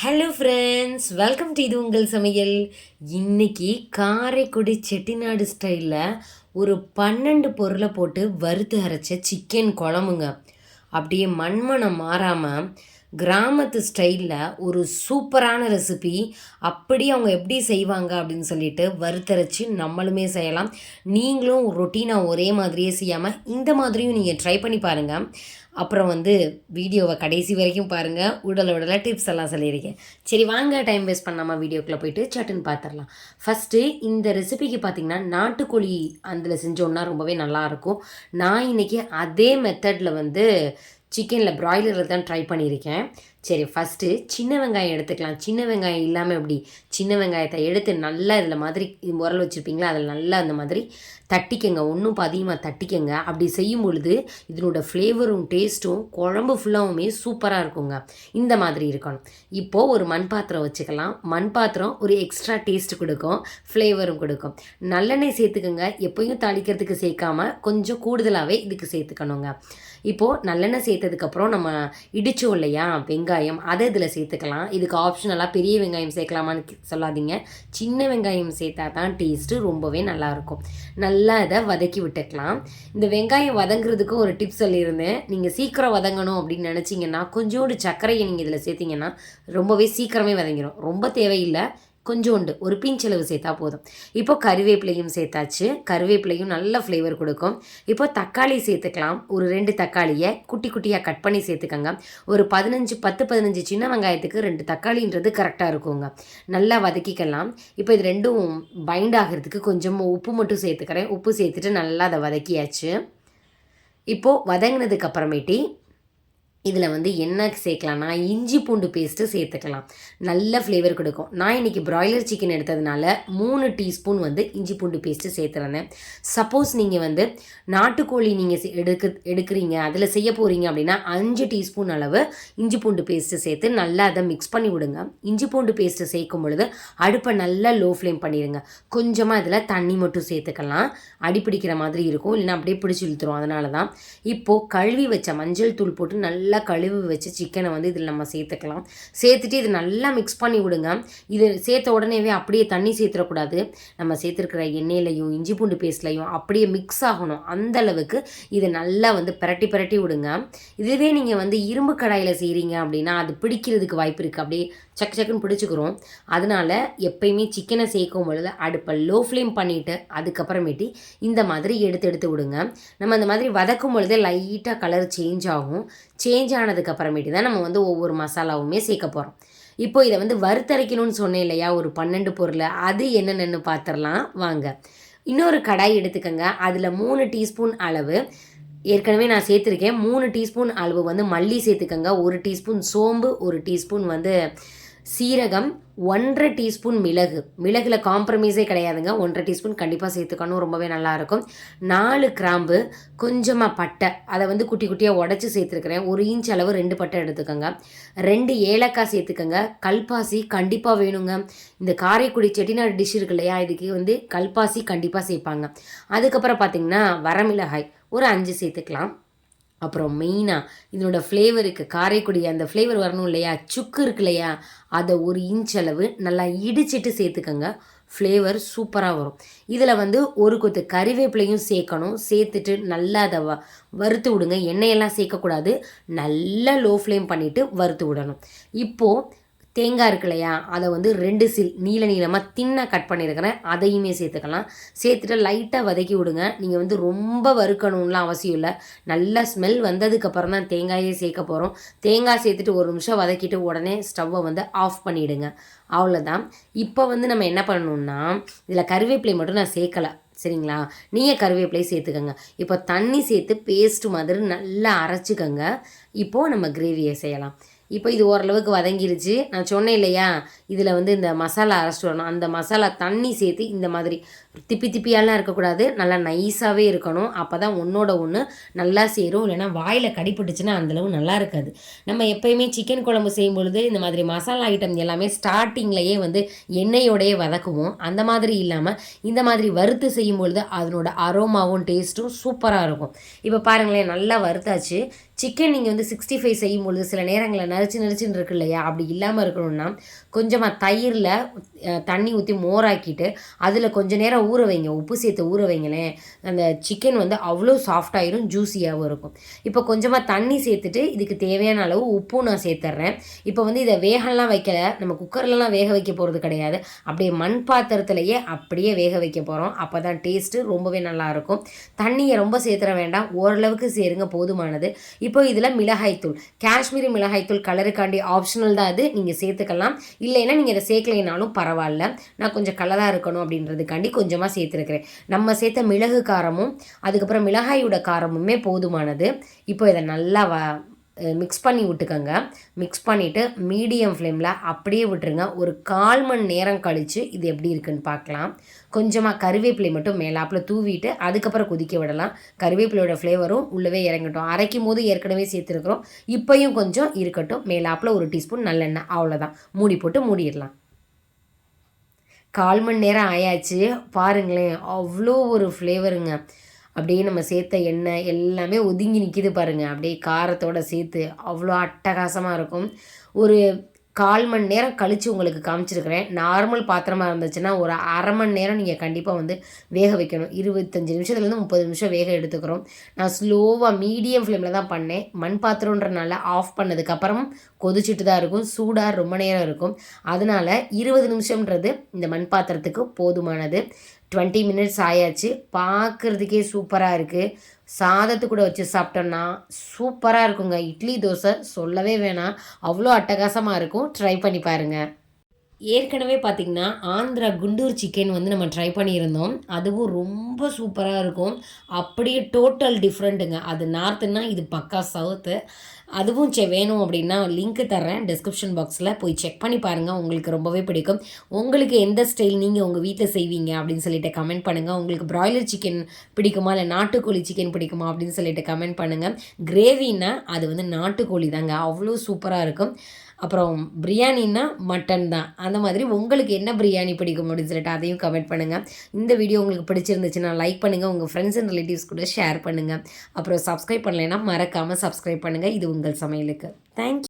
Hello friends, welcome to இது உங்கள் சமையல். இன்னைக்கு காரைக்குடி செட்டிநாடு ஸ்டைலில் ஒரு 12 பொருளை போட்டு வறுத்து அரைச்ச சிக்கன் குழம்புங்க. அப்படியே மண்மனம் மாறாமல் கிராமத்து ஸ்டைலில் ஒரு சூப்பரான ரெசிபி. அப்படி அவங்க எப்படி செய்வாங்க அப்படின்னு சொல்லிட்டு வறுத்தரைச்சி நம்மளுமே செய்யலாம். நீங்களும் ரொட்டீனாக ஒரே மாதிரியே செய்யாமல் இந்த மாதிரியும் நீங்கள் ட்ரை பண்ணி பாருங்கள். அப்புறம் வீடியோவை கடைசி வரைக்கும் பாருங்கள். உடலை டிப்ஸ் எல்லாம் சொல்லியிருக்கேன். சரி வாங்க, டைம் வேஸ்ட் பண்ணாமல் வீடியோக்குள்ளே போயிட்டு சட்டுன்னு பார்த்துடலாம். ஃபஸ்ட்டு இந்த ரெசிபிக்கு பார்த்திங்கன்னா நாட்டுக்கோழி அதில் செஞ்சோன்னா ரொம்பவே நல்லாயிருக்கும். நான் இன்றைக்கி அதே மெத்தடில் சிக்கனில் ப்ராய்லரில் தான் ட்ரை பண்ணியிருக்கேன். சரி, ஃபஸ்ட்டு சின்ன வெங்காயம் எடுத்துக்கலாம். சின்ன வெங்காயம் இல்லாமல் எப்படி, சின்ன வெங்காயத்தை எடுத்து நல்லா இதில் மாதிரி உரல் வச்சுருப்பீங்களா, அதில் நல்லா அந்த மாதிரி தட்டிக்கங்க. ஒன்றும் அதிகமாக தட்டிக்கங்க. அப்படி செய்யும் பொழுது இதனோட ஃப்ளேவரும் டேஸ்ட்டும் குழம்பு ஃபுல்லாகவுமே சூப்பராக இருக்குங்க. இந்த மாதிரி இருக்கணும். இப்போது ஒரு மண் பாத்திரம் வச்சுக்கலாம். மண் பாத்திரம் ஒரு எக்ஸ்ட்ரா டேஸ்ட்டு கொடுக்கும், ஃப்ளேவரும் கொடுக்கும். நல்லெண்ணெய் சேர்த்துக்கோங்க. எப்போயும் தாளிக்கிறதுக்கு சேர்க்காம கொஞ்சம் கூடுதலாகவே இதுக்கு சேர்த்துக்கணுங்க. இப்போது நல்லெண்ணெய் சேர்த்ததுக்கப்புறம் நம்ம இடித்தோம் இல்லையா வெங்காயம், அதை இதில் சேர்த்துக்கலாம். இதுக்கு ஆப்ஷனலாக பெரிய வெங்காயம் சேர்க்கலாமான்னு சொல்லாதீங்க. சின்ன வெங்காயம் சேர்த்தா தான் டேஸ்ட்டு ரொம்பவே நல்லாயிருக்கும். நல்லா இதை வதக்கி விட்டுக்கலாம். இந்த வெங்காயம் வதங்குறதுக்கும் ஒரு டிப்ஸ் சொல்லியிருந்தேன். நீங்கள் சீக்கிரம் வதங்கணும் அப்படின்னு நினச்சிங்கன்னா கொஞ்சோண்டு சர்க்கரையை நீங்கள் இதில் சேர்த்திங்கன்னா ரொம்பவே சீக்கிரமே வதங்கிடும். ரொம்ப தேவையில்லை, கொஞ்சோண்டு ஒரு பிஞ்சளவு சேர்த்தா போதும். இப்போ கருவேப்பிலையும் சேர்த்தாச்சு. கருவேப்பிலையும் நல்ல ஃப்ளேவர் கொடுக்கும். இப்போ தக்காளி சேர்த்துக்கலாம். ஒரு 2 தக்காளியை குட்டி குட்டியாக கட் பண்ணி சேர்த்துக்கோங்க. ஒரு 10-15 சின்ன வெங்காயத்துக்கு 2 தக்காளின்றது கரெக்டாக இருக்குங்க. நல்லா வதக்கிக்கலாம். இப்போ இது ரெண்டும் பைண்ட் ஆகிறதுக்கு கொஞ்சம் உப்பு மட்டும் சேர்த்துக்கிறேன். உப்பு சேர்த்துட்டு நல்லா அதை வதக்கியாச்சு. இப்போது வதங்கினதுக்கு அப்புறமேட்டி இதில் என்ன சேர்க்கலாம்னா இஞ்சி பூண்டு பேஸ்ட்டு சேர்த்துக்கலாம். நல்ல ஃப்ளேவர் கொடுக்கும். நான் இன்றைக்கி ப்ராய்லர் சிக்கன் எடுத்ததுனால 3 டீஸ்பூன் இஞ்சி பூண்டு பேஸ்ட்டு சேர்த்துறேன். சப்போஸ் நீங்கள் நாட்டுக்கோழி நீங்கள் எடுக்கிறீங்க, அதில் செய்ய போகிறீங்க அப்படின்னா 5 டீஸ்பூன் அளவு இஞ்சி பூண்டு பேஸ்ட்டு சேர்த்து நல்லா அதை மிக்ஸ் பண்ணி விடுங்க. இஞ்சி பூண்டு பேஸ்ட்டு சேர்க்கும் பொழுது அடுப்பை நல்லா லோ ஃப்ளேம் பண்ணிடுங்க. கொஞ்சமாக இதில் தண்ணி மட்டும் சேர்த்துக்கலாம். அடிப்பிடிக்கிற மாதிரி இருக்கும், இல்லைன்னா அப்படியே பிடிச்சி இழுத்துரும். அதனால தான் இப்போது கழுவி வச்ச மஞ்சள் தூள் போட்டு நல்லா கழுவி வச்சு சிக்கனை இதில் நம்ம சேர்த்துக்கலாம். சேர்த்துட்டு இது நல்லா மிக்ஸ் பண்ணி விடுங்க. இது சேர்த்த உடனேவே அப்படியே தண்ணி சேர்த்துடக்கூடாது. நம்ம சேர்த்துருக்கிற எண்ணெயிலையும் இஞ்சி பூண்டு பேஸ்ட்லையும் அப்படியே மிக்ஸ் ஆகணும். அந்த அளவுக்கு இதை நல்லா பிரட்டி பிரட்டி விடுங்க. இதுவே நீங்கள் இரும்பு கடாயில் செய்கிறீங்க அப்படின்னா அது பிடிக்கிறதுக்கு வாய்ப்பு இருக்குது. அப்படியே சக்கு சக்குன்னு பிடிச்சிக்கிறோம். அதனால எப்பயுமே சிக்கனை சேர்க்கும் பொழுது அடுப்பை லோ ஃப்ளேம் பண்ணிவிட்டு அதுக்கப்புறமேட்டி இந்த மாதிரி எடுத்து விடுங்க. நம்ம அந்த மாதிரி வதக்கும் பொழுதே லைட்டாக கலர் சேஞ்ச் ஆகும். சேஞ்ச் ஆனதுக்கப்புறமேட்டு தான் நம்ம ஒவ்வொரு மசாலாவுமே சேர்க்க போகிறோம். இப்போ இதை வறுத்தரைக்கணும்னு சொன்னேன் இல்லையா, ஒரு 12 பொருளை, அது என்னென்னு பார்த்துடலாம் வாங்க. இன்னொரு கடாய் எடுத்துக்கோங்க. அதில் 3 டீஸ்பூன் அளவு ஏற்கனவே நான் சேர்த்துருக்கேன். 3 டீஸ்பூன் அளவு மல்லி சேர்த்துக்கோங்க. 1 டீஸ்பூன் சோம்பு, 1 டீஸ்பூன் சீரகம், 1.5 டீஸ்பூன் மிளகில் காம்ப்ரமைஸே கிடையாதுங்க. 1.5 டீஸ்பூன் கண்டிப்பாக சேர்த்துக்கணும், ரொம்பவே நல்லாயிருக்கும். 4 கிராம்பு, கொஞ்சமாக பட்டை, அதை குட்டி குட்டியாக உடச்சி சேர்த்துருக்கிறேன். 1 இன்ச் அளவு 2 பட்டை எடுத்துக்கோங்க. 2 ஏலக்காய் சேர்த்துக்கோங்க. கல்பாசி கண்டிப்பாக வேணுங்க. இந்த காரைக்குடி செட்டிநாடு டிஷ் இருக்கு இல்லையா, இதுக்கு கல்பாசி கண்டிப்பாக சேர்ப்பாங்க. அதுக்கப்புறம் பார்த்திங்கன்னா வரமிளகாய் ஒரு 5 சேர்த்துக்கலாம். அப்புறம் மெயினாக இதனோட ஃப்ளேவருக்கு காரைக்குடி அந்த ஃப்ளேவர் வரணும் இல்லையா, சுக்கு இருக்கு இல்லையா, அதை 1 இன்ச் அளவு நல்லா இடிச்சிட்டு சேர்த்துக்கோங்க. ஃப்ளேவர் சூப்பராக வரும். இதில் ஒரு கொத்து கறிவேப்பிலையும் சேர்க்கணும். சேர்த்துட்டு நல்லா அதை வறுத்து விடுங்க. எண்ணெயெல்லாம் சேர்க்கக்கூடாது. நல்லா லோ ஃப்ளேம் பண்ணிவிட்டு வறுத்து விடணும். இப்போது தேங்காய் இருக்கு இல்லையா, அதை 2 சில் நீளமாக தின்னாக கட் பண்ணியிருக்கிறேன். அதையுமே சேர்த்துக்கலாம். சேர்த்துட்டு லைட்டாக வதக்கி விடுங்க. நீங்கள் ரொம்ப வறுக்கணும்லாம் அவசியம் இல்லை. நல்லா ஸ்மெல் வந்ததுக்கப்புறம் தான் தேங்காயே சேர்க்க போகிறோம். தேங்காய் சேர்த்துட்டு 1 நிமிஷம் வதக்கிட்டு உடனே ஸ்டவ்வை ஆஃப் பண்ணிவிடுங்க. அவ்வளோதான். இப்போ நம்ம என்ன பண்ணணும்னா இதில் கருவேப்பிலை மட்டும் நான் சேர்க்கலை, சரிங்களா. நீங்கள் கருவேப்பிலையை சேர்த்துக்கோங்க. இப்போ தண்ணி சேர்த்து பேஸ்ட்டு மாதிரி நல்லா அரைச்சிக்கோங்க. இப்போது நம்ம கிரேவியை செய்யலாம். இப்போ இது ஓரளவுக்கு வதங்கிருச்சு. நான் சொன்னேன் இல்லையா, இதில் இந்த மசாலா அரைச்சிட்டு வரணும். அந்த மசாலா தண்ணி சேர்த்து இந்த மாதிரி திப்பியாலாம் இருக்கக்கூடாது, நல்லா நைஸாகவே இருக்கணும். அப்போ தான் ஒன்றோட ஒன்று நல்லா சேரும். இல்லைனா வாயில் கடிப்பட்டுச்சுன்னா அந்தளவு நல்லா இருக்காது. நம்ம எப்போயுமே சிக்கன் குழம்பு செய்யும் பொழுது இந்த மாதிரி மசாலா ஐட்டம் எல்லாமே ஸ்டார்டிங்லேயே எண்ணெயோடையே வதக்குவோம். அந்த மாதிரி இல்லாமல் இந்த மாதிரி வறுத்து செய்யும் பொழுது அதனோட அரோமாவும் டேஸ்ட்டும் சூப்பராக இருக்கும். இப்போ பாருங்களேன், நல்லா வறுத்தாச்சு. சிக்கன் நீங்கள் வந்து 65 செய்யும்பொழுது சில நேரங்களில் நறுச்சுன்னு இருக்கு இல்லையா, அப்படி இல்லாமல் இருக்கணும்னா கொஞ்சமாக தயிரில் தண்ணி ஊற்றி மோராக்கிட்டு அதில் கொஞ்சம் நேரம் ஊற வைங்க, உப்பு சேர்த்து ஊற வைங்களேன். அந்த சிக்கன் வந்து அவ்வளோ சாஃப்டாயிரும், ஜூஸியாகவும் இருக்கும். இப்போ கொஞ்சமாக தண்ணி சேர்த்துட்டு இதுக்கு தேவையான அளவு உப்பும் நான் சேர்த்துட்றேன். இப்போ வந்து இதை வேகலாம் வைக்கல, நம்ம குக்கர்லலாம் வேக வைக்க போகிறது கிடையாது. அப்படியே மண் பாத்திரத்துலையே அப்படியே வேக வைக்க போகிறோம். அப்போ தான் டேஸ்ட்டு ரொம்பவே நல்லாயிருக்கும். தண்ணியை ரொம்ப சேர்த்துற வேண்டாம், ஓரளவுக்கு சேருங்க, போதுமானது. இப்போ இதில் மிளகாய்த்தூள், காஷ்மீரி மிளகாய்த்தூள் கலருக்காண்டி ஆப்ஷனல் தான், அது நீங்கள் சேர்த்துக்கலாம். இல்லைன்னா நீங்கள் இதை சேர்க்கலைனாலும் பரவாயில்ல. நான் கொஞ்சம் கலராக இருக்கணும் அப்படின்றதுக்காண்டி கொஞ்சமாக சேர்த்துருக்கிறேன். நம்ம சேர்த்த மிளகு காரமும் அதுக்கப்புறம் மிளகாயோட காரமுமே போதுமானது. இப்போ இதை நல்லா மிக்ஸ் பண்ணி விட்டுக்கோங்க. மிக்ஸ் பண்ணிவிட்டு மீடியம் ஃப்ளேமில் அப்படியே விட்டுருங்க. ஒரு 1/4 மணி நேரம் கழித்து இது எப்படி இருக்குன்னு பார்க்கலாம். கொஞ்சமாக கருவேப்பிலை மட்டும் மேலாப்பில் தூவிட்டு அதுக்கப்புறம் கொதிக்க விடலாம். கருவேப்பிலையோட ஃப்ளேவரும் உள்ளவே இறங்கட்டும். அரைக்கும் போது ஏற்கனவே சேர்த்துருக்குறோம். இப்போயும் கொஞ்சம் இருக்கட்டும். மேலாப்பில் 1 டீஸ்பூன் நல்லெண்ணெய், அவ்வளோதான். மூடி போட்டு மூடிடலாம். 1/4 மணி நேரம் ஆயாச்சு. பாருங்களேன், அவ்வளோ ஒரு ஃப்ளேவருங்க. அப்படியே நம்ம சேர்த்த எண்ணெய் எல்லாமே ஒதுங்கி நிற்கிது பாருங்கள், அப்படியே காரத்தோடு சேர்த்து அவ்வளோ அட்டகாசமாக இருக்கும். ஒரு 1/4 மணி நேரம் கழித்து உங்களுக்கு காமிச்சிருக்கிறேன். நார்மல் பாத்திரமாக இருந்துச்சுன்னா ஒரு 1/2 மணி நேரம் நீங்கள் கண்டிப்பாக வந்து வேக வைக்கணும். 25 நிமிஷத்துலேருந்து 30 நிமிஷம் வேக எடுத்துக்கிறோம். நான் ஸ்லோவாக மீடியம் ஃப்ளேமில் தான் பண்ணேன். மண் பாத்திரன்றனால ஆஃப் பண்ணதுக்கப்புறம் கொதிச்சுட்டு தான் இருக்கும், சூடாக ரொம்ப நேரம் இருக்கும். அதனால் 20 நிமிஷம்ன்றது இந்த மண் பாத்திரத்துக்கு போதுமானது. 20 மினிட்ஸ் ஆயாச்சு. பார்க்குறதுக்கே சூப்பராக இருக்குது. சாதத்து கூட வச்சு சாப்பிட்டோன்னா சூப்பராக இருக்குங்க. இட்லி தோசை சொல்லவே வேணாம், அவ்வளோ அட்டகாசமாக இருக்கும். ட்ரை பண்ணி பாருங்கள். ஏற்கனவே பார்த்திங்கன்னா ஆந்திரா குண்டூர் சிக்கன் வந்து நம்ம ட்ரை பண்ணியிருந்தோம். அதுவும் ரொம்ப சூப்பராக இருக்கும். அப்படியே டோட்டல் டிஃப்ரெண்ட்டுங்க. அது நார்த்துன்னா இது பக்கா சவுத்து. அதுவும் வேணும் அப்படின்னா லிங்க்கு தர்றேன் டிஸ்கிரிப்ஷன் பாக்ஸில், போய் செக் பண்ணி பாருங்கள். உங்களுக்கு ரொம்பவே பிடிக்கும். உங்களுக்கு எந்த ஸ்டைல் நீங்கள் உங்கள் வீட்டில் செய்வீங்க அப்படின்னு சொல்லிட்டு கமெண்ட் பண்ணுங்கள். உங்களுக்கு பிராய்லர் சிக்கன் பிடிக்குமா இல்லை நாட்டுக்கோழி சிக்கன் பிடிக்குமா அப்படின்னு சொல்லிட்டு கமெண்ட் பண்ணுங்கள். கிரேவின்னா அது வந்து நாட்டுக்கோழி தாங்க, அவ்வளோ சூப்பராக இருக்கும். அப்புறம் பிரியாணின்னா மட்டன் தான். அந்த மாதிரி உங்களுக்கு என்ன பிரியாணி பிடிக்கும் அப்படின்னு சொல்லிட்டு அதையும் கமெண்ட் பண்ணுங்கள். இந்த வீடியோ உங்களுக்கு பிடிச்சிருந்துச்சுன்னா லைக் பண்ணுங்கள், உங்கள் ஃப்ரெண்ட்ஸ் அண்ட் ரிலேட்டிவ்ஸ் கூட ஷேர் பண்ணுங்கள். அப்புறம் சப்ஸ்கிரைப் பண்ணலைன்னா மறக்காமல் சப்ஸ்கிரைப் பண்ணுங்கள். இது உங்கள் சமையலுக்கு. தேங்க்யூ.